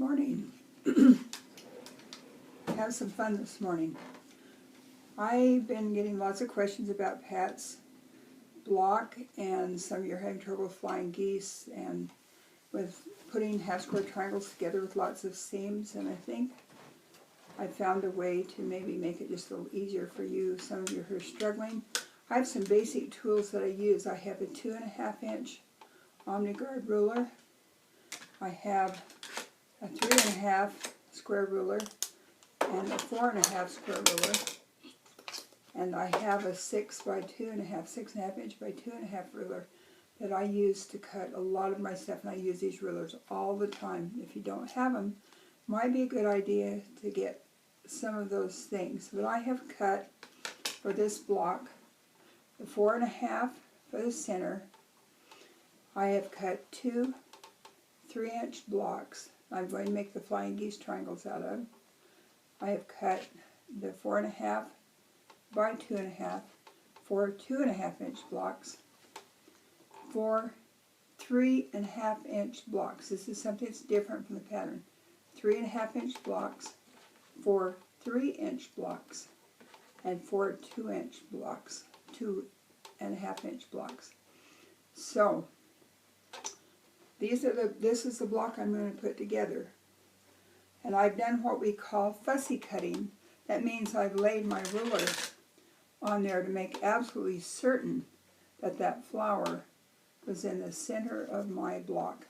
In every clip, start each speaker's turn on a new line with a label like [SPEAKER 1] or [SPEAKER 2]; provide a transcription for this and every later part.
[SPEAKER 1] morning. Have some fun this morning. I've been getting lots of questions about Pat's block, and some of you are having trouble flying geese and with putting half-square triangles together with lots of seams, and I think I found a way to maybe make it just a little easier for you, some of you who are struggling. I have some basic tools that I use. I have a 2.5 inch OmniGuard ruler. I have a 3.5 square ruler and a 4.5 square ruler, and I have a 6.5 inch by 2.5 ruler that I use to cut a lot of my stuff, and I use these rulers all the time. If you don't have them, might be a good idea to get some of those things. But I have cut for this block the 4.5 for the center. I have cut two 3-inch blocks I'm going to make the flying geese triangles out of. I have cut the 4.5 by 2.5 for 2.5 inch blocks, for 3.5 inch blocks. This is something that's different from the pattern. 3.5 inch blocks, for 3-inch blocks, and for 2-inch blocks, 2.5 inch blocks. So this is the block I'm going to put together. And I've done what we call fussy cutting. That means I've laid my ruler on there to make absolutely certain that that flower was in the center of my block.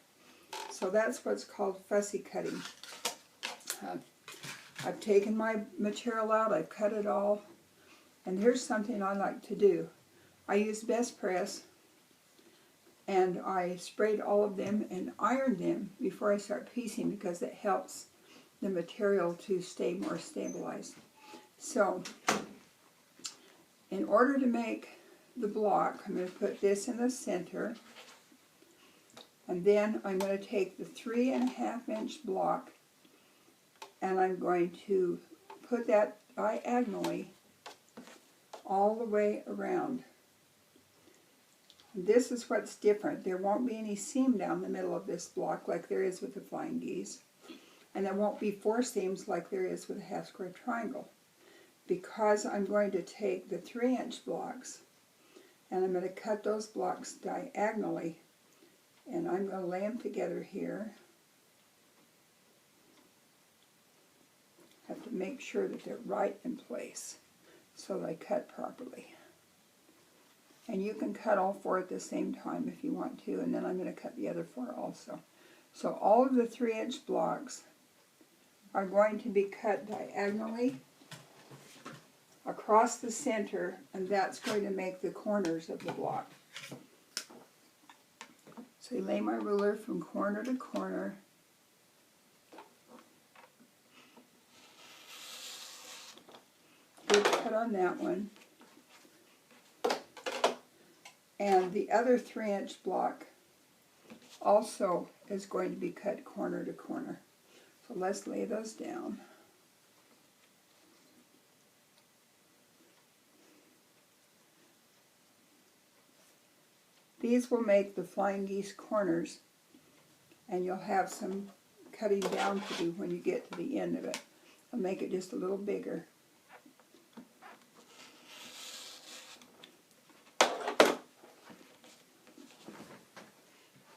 [SPEAKER 1] So that's what's called fussy cutting. I've taken my material out, I've cut it all, and here's something I like to do. I use Best Press, and I sprayed all of them and ironed them before I start piecing, because it helps the material to stay more stabilized. So, in order to make the block, I'm going to put this in the center, and then I'm going to take the 3.5 inch block, and I'm going to put that diagonally all the way around. This is what's different. There won't be any seam down the middle of this block like there is with the flying geese. And there won't be 4 seams like there is with a half-square triangle. Because I'm going to take the 3-inch blocks, and I'm going to cut those blocks diagonally, and I'm going to lay them together here. Have to make sure that they're right in place so that I cut properly. And you can cut all 4 at the same time if you want to, and then I'm going to cut the other 4 also. So all of the 3-inch blocks are going to be cut diagonally across the center, and that's going to make the corners of the block. So you lay my ruler from corner to corner. Good cut on that one. And the other 3-inch block also is going to be cut corner to corner. So let's lay those down. These will make the flying geese corners, and you'll have some cutting down to do when you get to the end of it. I'll make it just a little bigger.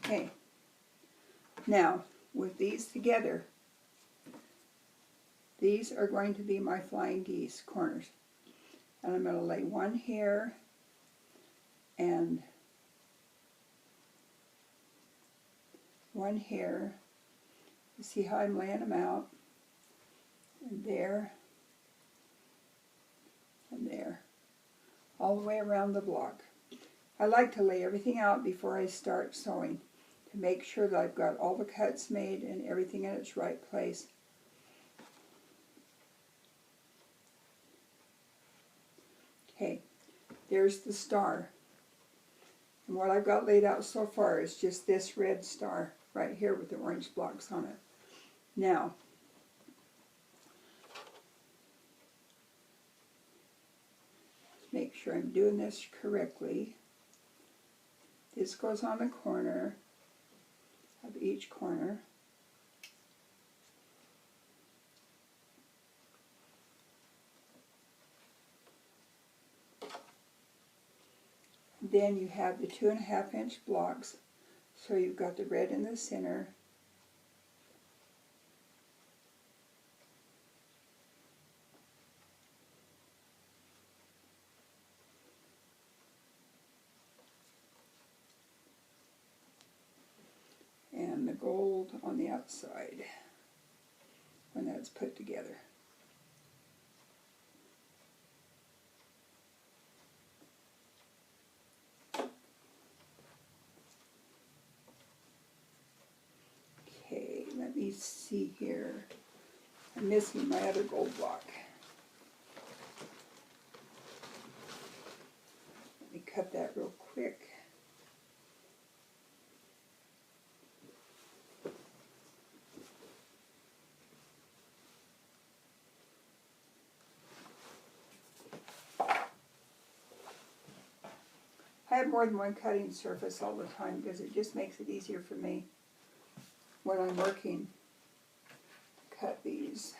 [SPEAKER 1] Okay, now with these together, these are going to be my flying geese corners. And I'm going to lay one here, and one here. You see how I'm laying them out? And there, and there. All the way around the block. I like to lay everything out before I start sewing, to make sure that I've got all the cuts made and everything in its right place. Okay, there's the star. And what I've got laid out so far is just this red star right here with the orange blocks on it. Now, make sure I'm doing this correctly. This goes on the corner of each corner. then you have the 2.5-inch blocks. So you've got the red in the center. And the gold on the outside when that's put together. Okay, let me see here. I'm missing my other gold block. Let me cut that real quick. I have more than one cutting surface all the time because it just makes it easier for me when I'm working to cut these.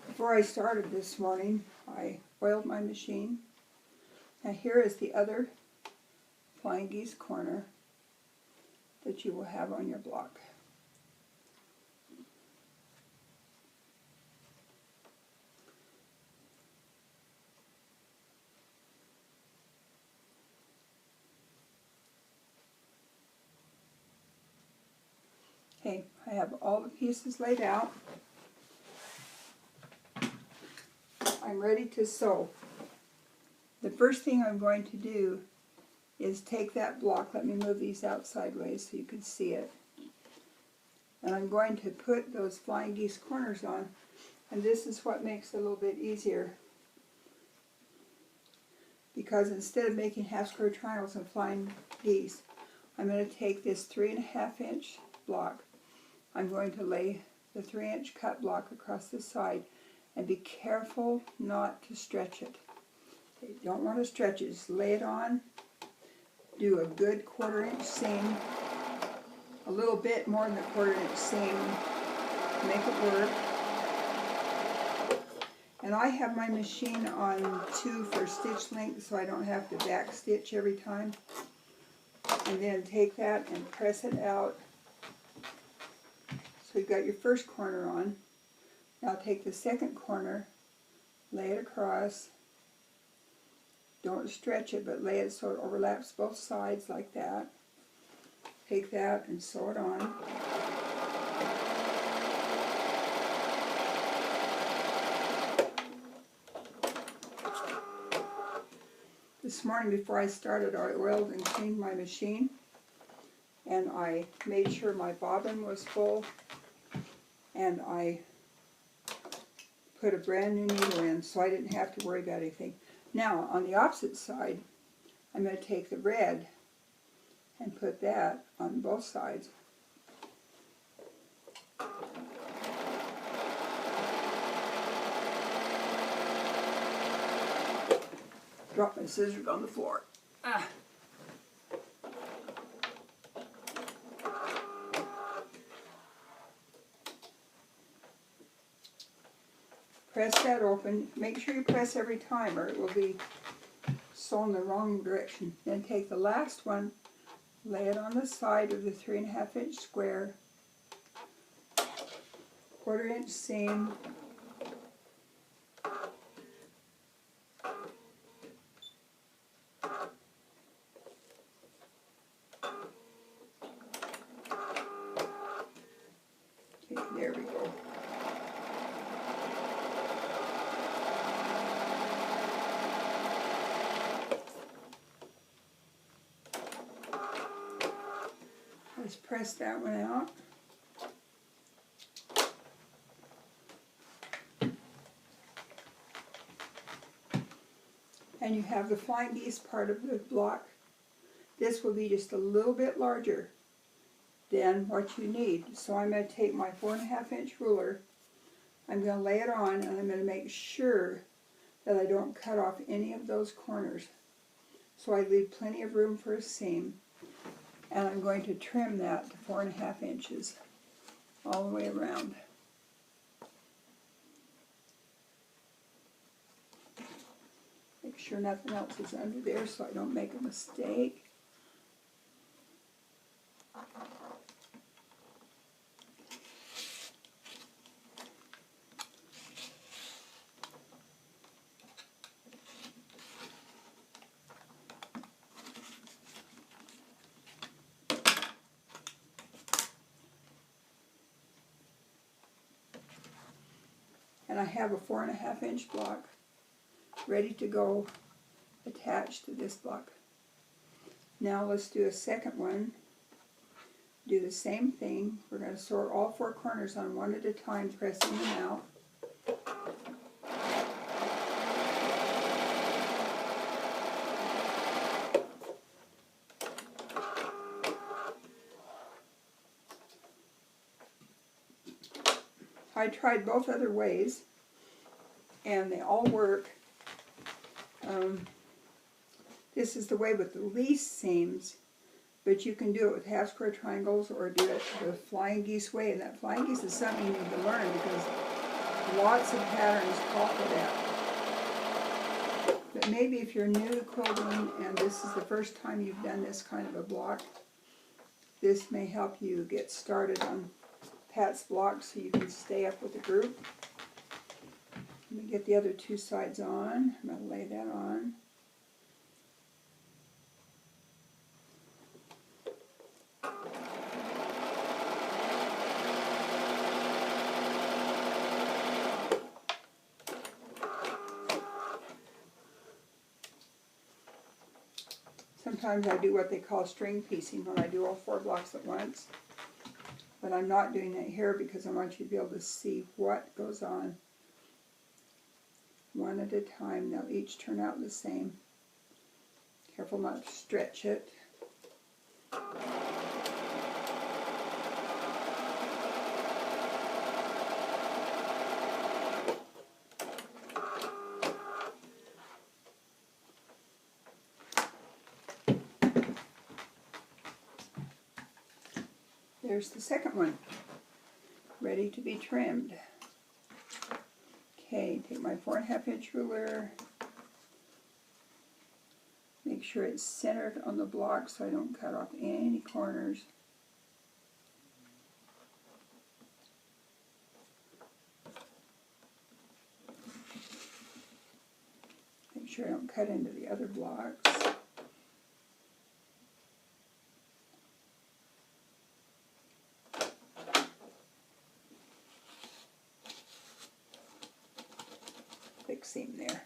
[SPEAKER 1] Before I started this morning, I oiled my machine. Now here is the other flying geese corner that you will have on your block. Okay, I have all the pieces laid out. I'm ready to sew. The first thing I'm going to do is take that block, let me move these out sideways so you can see it, and I'm going to put those flying geese corners on, and this is what makes it a little bit easier, because instead of making half square triangles and flying geese, I'm going to take this 3.5-inch block. I'm going to lay the 3-inch cut block across the side, and be careful not to stretch it. You don't want to stretch it, just lay it on. Do a good 1/4-inch seam, a little bit more than a 1/4-inch seam, make it work. And I have my machine on 2 for stitch length so I don't have to back stitch every time. And then take that and press it out. So you've got your first corner on. Now take the second corner, lay it across. Don't stretch it, but lay it so it overlaps both sides like that. Take that and sew it on. This morning before I started, I oiled and cleaned my machine, and I made sure my bobbin was full, and I put a brand new needle in so I didn't have to worry about anything. Now, on the opposite side, I'm going to take the red and put that on both sides. Drop my scissors on the floor. Ah. Press that open. Make sure you press every time or it will be sewn the wrong direction. Then take the last one, lay it on the side of the 3.5 inch square, 1/4 inch seam, okay, there we go. Let's press that one out. And you have the flying geese part of the block. This will be just a little bit larger than what you need. So I'm going to take my 4.5 inch ruler, I'm going to lay it on, and I'm going to make sure that I don't cut off any of those corners. So I leave plenty of room for a seam. And I'm going to trim that to 4.5 inches all the way around. Make sure nothing else is under there so I don't make a mistake. And I have a 4.5 inch block ready to go attached to this block. Now let's do a second one. Do the same thing. We're going to sort all 4 corners on one at a time, pressing them out. I tried both other ways, and they all work. This is the way with the least seams, but you can do it with half square triangles or do it the flying geese way. And that flying geese is something you need to learn because lots of patterns call for that. But maybe if you're new to quilting and this is the first time you've done this kind of a block, this may help you get started on Pat's block so you can stay up with the group. Let me get the other 2 sides on. I'm going to lay that on. Sometimes I do what they call string piecing when I do all 4 blocks at once. But I'm not doing that here because I want you to be able to see what goes on one at a time. They'll each turn out the same. Careful not to stretch it. There's the second one, ready to be trimmed. Okay, take my 4.5 inch ruler, make sure it's centered on the block so I don't cut off any corners. Make sure I don't cut into the other blocks. Thick seam there.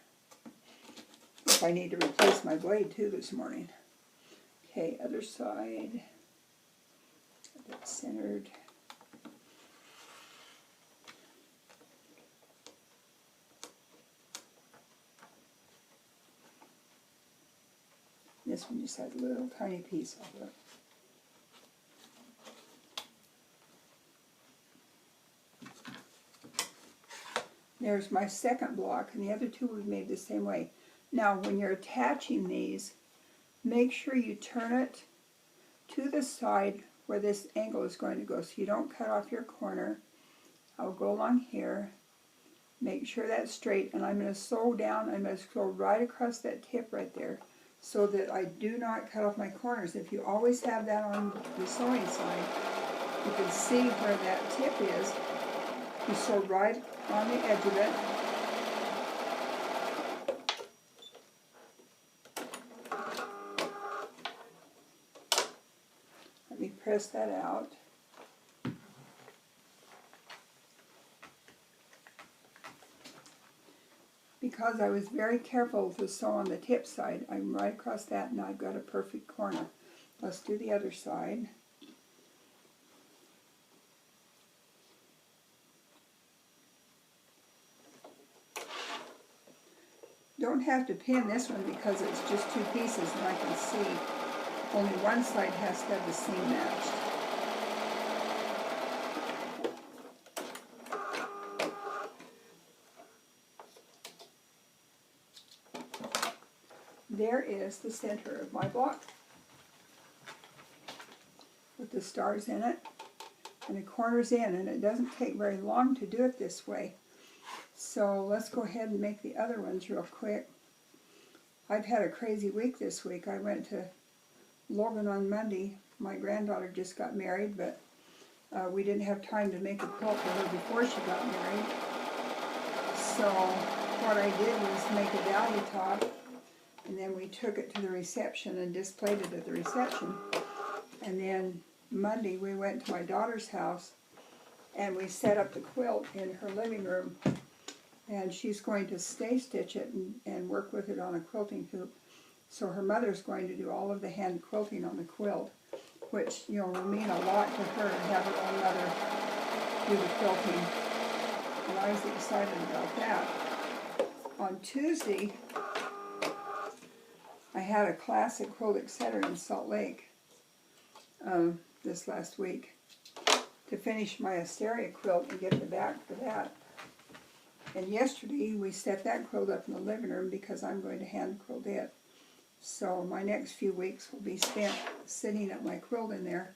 [SPEAKER 1] If I need to replace my blade too this morning. Okay, other side. Get that centered. This one just had a little tiny piece of it. There's my second block, and the other 2 we've made the same way. Now, when you're attaching these, make sure you turn it to the side where this angle is going to go so you don't cut off your corner. I'll go along here, Make sure that's straight, and I'm going to sew down. I'm going to sew right across that tip right there so that I do not cut off my corners. If you always have that on the sewing side, you can see where that tip is. You sew right on the edge of it. Let me press that out. Because I was very careful to sew on the tip side, I'm right across that and I've got a perfect corner. Let's do the other side. Don't have to pin this one because it's just two pieces and I can see only one side has to have the seam matched. There is the center of my block with the stars in it and the corners in, and it doesn't take very long to do it this way. So let's go ahead and make the other ones real quick. I've had a crazy week this week. I went to Logan on Monday. My granddaughter just got married, but we didn't have time to make a quilt for her before she got married. So what I did was make a downy top, and then we took it to the reception and displayed it at the reception. And then Monday we went to my daughter's house and we set up the quilt in her living room. And she's going to stay stitch it and work with it on a quilting hoop. So her mother's going to do all of the hand quilting on the quilt, which, you know, will mean a lot to her to have her own mother do the quilting. And I was excited about that. On Tuesday, I had a class at Quilt Etc. in Salt Lake this last week to finish my Asteria quilt and get the back for that. And yesterday we set that quilt up in the living room because I'm going to hand quilt it. So my next few weeks will be spent sitting at my quilt in there,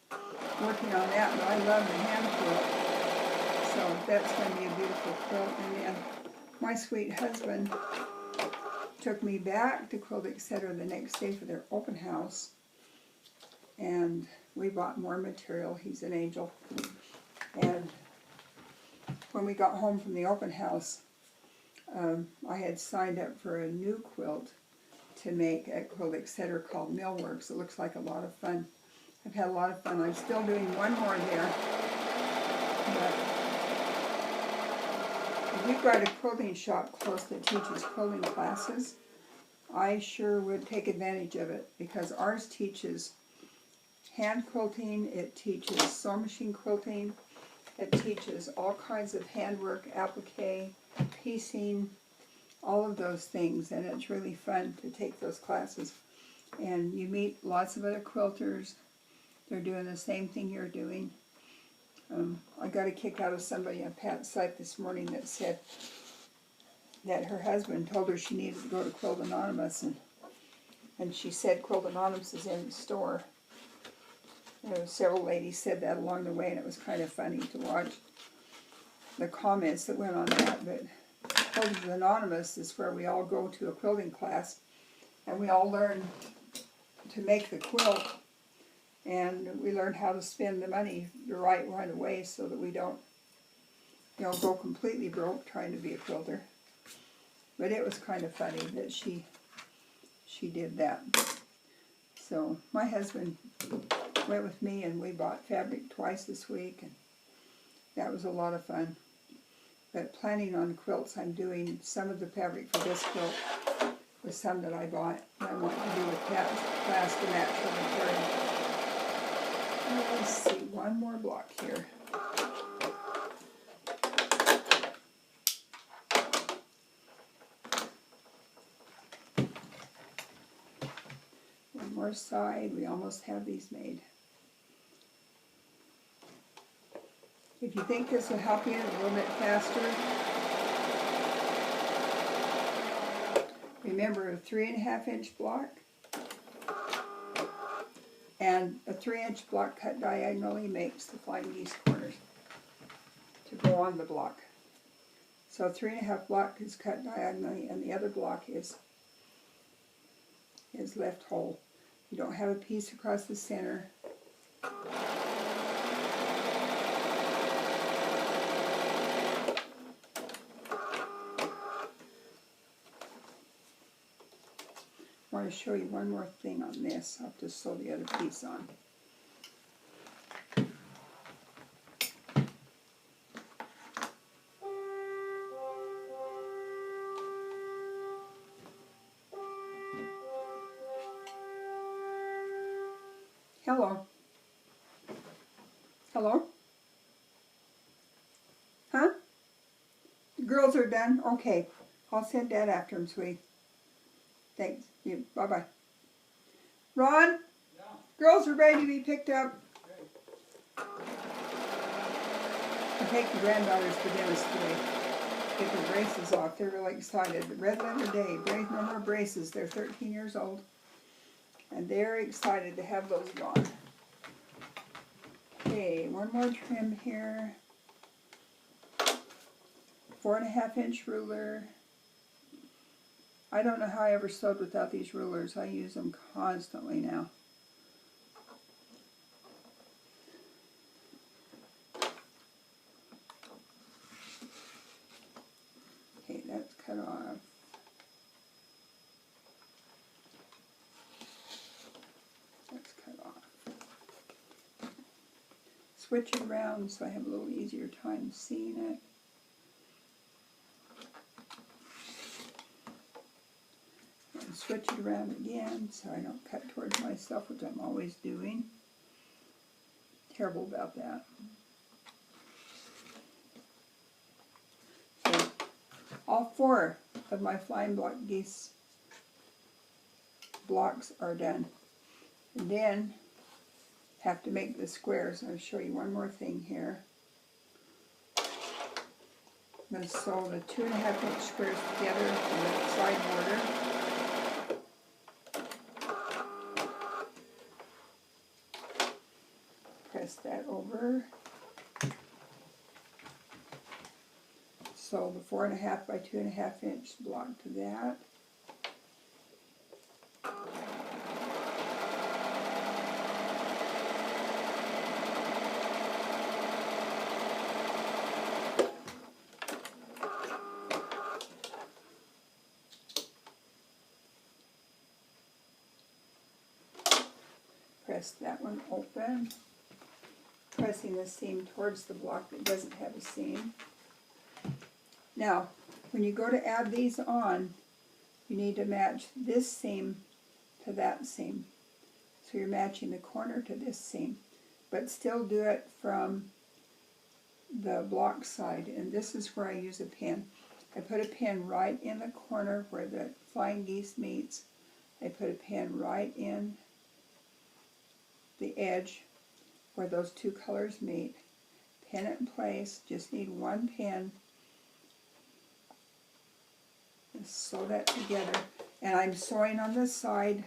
[SPEAKER 1] working on that, but I love the hand quilt. So that's going to be a beautiful quilt. And then my sweet husband took me back to Quilt Etc. the next day for their open house. And we bought more material. He's an angel. And when we got home from the open house, I had signed up for a new quilt to make at Quilt Etc. called Millworks. It looks like a lot of fun. I've had a lot of fun. I'm still doing one more there. But if you've got a quilting shop close that teaches quilting classes, I sure would take advantage of it because ours teaches hand quilting, it teaches sewing machine quilting, it teaches all kinds of handwork, applique, piecing, all of those things, and it's really fun to take those classes. And you meet lots of other quilters. They're doing the same thing you're doing. I got a kick out of somebody on Pat's site this morning that said that her husband told her she needed to go to Quilt Anonymous, and she said Quilt Anonymous is in the store. Several ladies said that along the way, and it was kind of funny to watch the comments that went on that. But Quilters Anonymous is where we all go to a quilting class, and we all learn to make the quilt, and we learn how to spend the money the right away so that we don't, you know, go completely broke trying to be a quilter. But it was kind of funny that she did that. So my husband went with me and we bought fabric twice this week, and that was a lot of fun. But planning on quilts, I'm doing some of the fabric for this quilt with some that I bought, and I want to do a class to match her material. Let's see, one more block here. One more side, we almost have these made. If you think this will help you a little bit faster, remember a 3.5 inch block and a 3-inch block cut diagonally makes the flying geese corners to go on the block. So 3.5 block is cut diagonally, and the other block is left whole. You don't have a piece across the center. I want to show you one more thing on this. I'll just sew the other piece on. Hello. Hello? Huh? The girls are done? Okay. I'll send Dad after them, sweetie. Thanks. You. Bye-bye. Ron? Yeah. Girls are ready to be picked up. Okay. I take the granddaughters to dentist today. Get their braces off. They're really excited. Red leather day. No more braces. They're 13 years old. And they're excited to have those gone. Okay, one more trim here. 4.5 inch ruler. I don't know how I ever sewed without these rulers. I use them constantly now. Okay, that's cut off. That's cut off. Switch it around so I have a little easier time seeing it. And switch it around again so I don't cut towards myself, which I'm always doing. Terrible about that. Okay. All 4 of my flying block geese blocks are done. And then have to make the squares. I'll show you one more thing here. I'm going to sew the 2.5 inch squares together in the side border. Press that over. Sew the 4.5 by 2.5 inch block to that. Press that one open, pressing the seam towards the block that doesn't have a seam. Now, when you go to add these on, you need to match this seam to that seam. So you're matching the corner to this seam, but still do it from the block side. And this is where I use a pin. I put a pin right in the corner where the flying geese meets. I put a pin right in the edge where those 2 colors meet. Pin it in place. Just need one pin. And sew that together. And I'm sewing on this side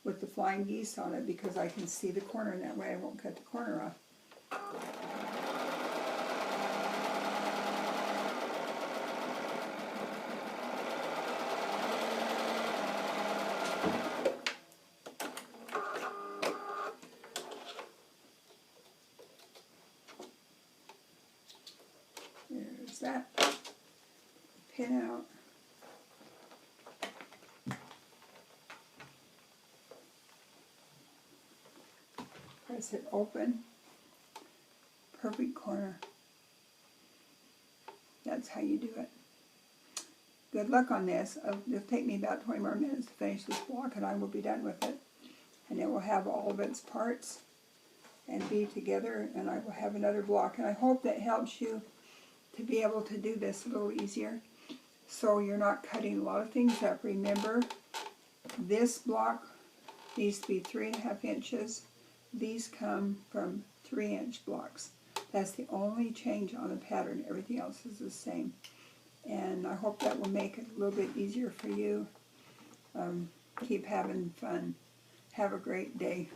[SPEAKER 1] with the flying geese on it because I can see the corner, and that way I won't cut the corner off. There's that. Pin out. Press it open. Perfect corner. That's how you do it. Good luck on this. It'll take me about 20 more minutes to finish this block, and I will be done with it. And it will have all of its parts and be together, and I will have another block. And I hope that helps you to be able to do this a little easier, so you're not cutting a lot of things up. Remember, this block needs to be 3.5 inches. These come from 3-inch blocks. That's the only change on the pattern. Everything else is the same. And I hope that will make it a little bit easier for you. Keep having fun. Have a great day.